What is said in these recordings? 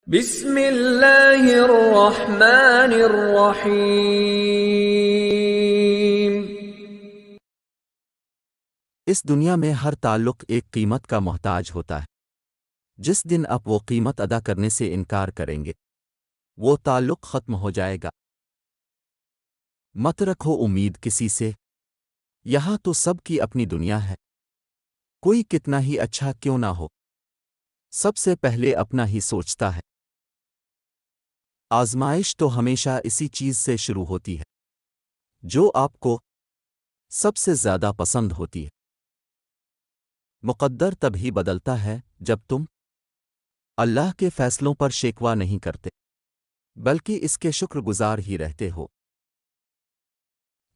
بسم اللہ الرحمن الرحیم۔ اس دنیا میں ہر تعلق ایک قیمت کا محتاج ہوتا ہے۔ جس دن آپ وہ قیمت ادا کرنے سے انکار کریں گے وہ تعلق ختم ہو جائے گا۔ مت رکھو امید کسی سے، یہاں تو سب کی اپنی دنیا ہے۔ کوئی کتنا ہی اچھا کیوں نہ ہو، سب سے پہلے اپنا ہی سوچتا ہے۔ آزمائش تو ہمیشہ اسی چیز سے شروع ہوتی ہے جو آپ کو سب سے زیادہ پسند ہوتی ہے۔ مقدر تب ہی بدلتا ہے جب تم اللہ کے فیصلوں پر شکوہ نہیں کرتے بلکہ اس کے شکر گزار ہی رہتے ہو۔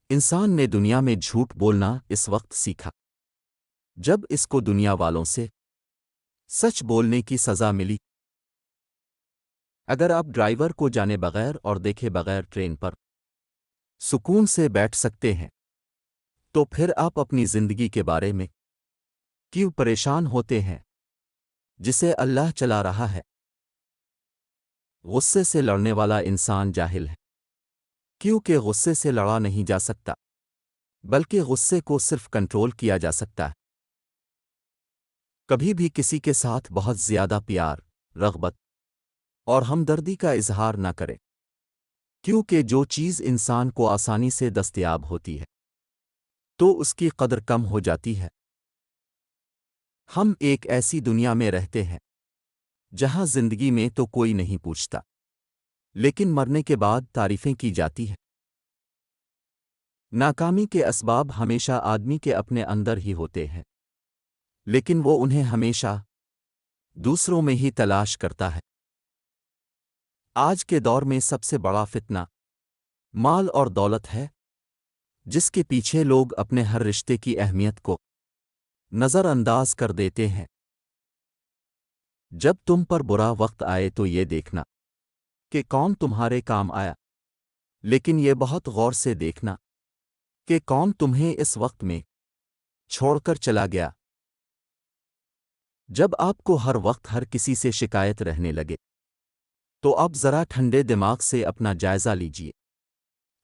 انسان نے دنیا میں جھوٹ بولنا اس وقت سیکھا جب اس کو دنیا والوں سے سچ بولنے کی سزا ملی۔ اگر آپ ڈرائیور کو جانے بغیر اور دیکھے بغیر ٹرین پر سکون سے بیٹھ سکتے ہیں تو پھر آپ اپنی زندگی کے بارے میں کیوں پریشان ہوتے ہیں جسے اللہ چلا رہا ہے؟ غصے سے لڑنے والا انسان جاہل ہے، کیونکہ غصے سے لڑا نہیں جا سکتا بلکہ غصے کو صرف کنٹرول کیا جا سکتا ہے۔ کبھی بھی کسی کے ساتھ بہت زیادہ پیار، رغبت اور ہمدردی کا اظہار نہ کرے، کیونکہ جو چیز انسان کو آسانی سے دستیاب ہوتی ہے تو اس کی قدر کم ہو جاتی ہے۔ ہم ایک ایسی دنیا میں رہتے ہیں جہاں زندگی میں تو کوئی نہیں پوچھتا، لیکن مرنے کے بعد تعریفیں کی جاتی ہیں۔ ناکامی کے اسباب ہمیشہ آدمی کے اپنے اندر ہی ہوتے ہیں، لیکن وہ انہیں ہمیشہ دوسروں میں ہی تلاش کرتا ہے۔ آج کے دور میں سب سے بڑا فتنہ مال اور دولت ہے، جس کے پیچھے لوگ اپنے ہر رشتے کی اہمیت کو نظر انداز کر دیتے ہیں۔ جب تم پر برا وقت آئے تو یہ دیکھنا کہ کون تمہارے کام آیا، لیکن یہ بہت غور سے دیکھنا کہ کون تمہیں اس وقت میں چھوڑ کر چلا گیا۔ جب آپ کو ہر وقت ہر کسی سے شکایت رہنے لگے تو اب ذرا ٹھنڈے دماغ سے اپنا جائزہ لیجیے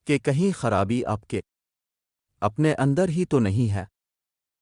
کہ کہیں خرابی آپ کے اپنے اندر ہی تو نہیں ہے۔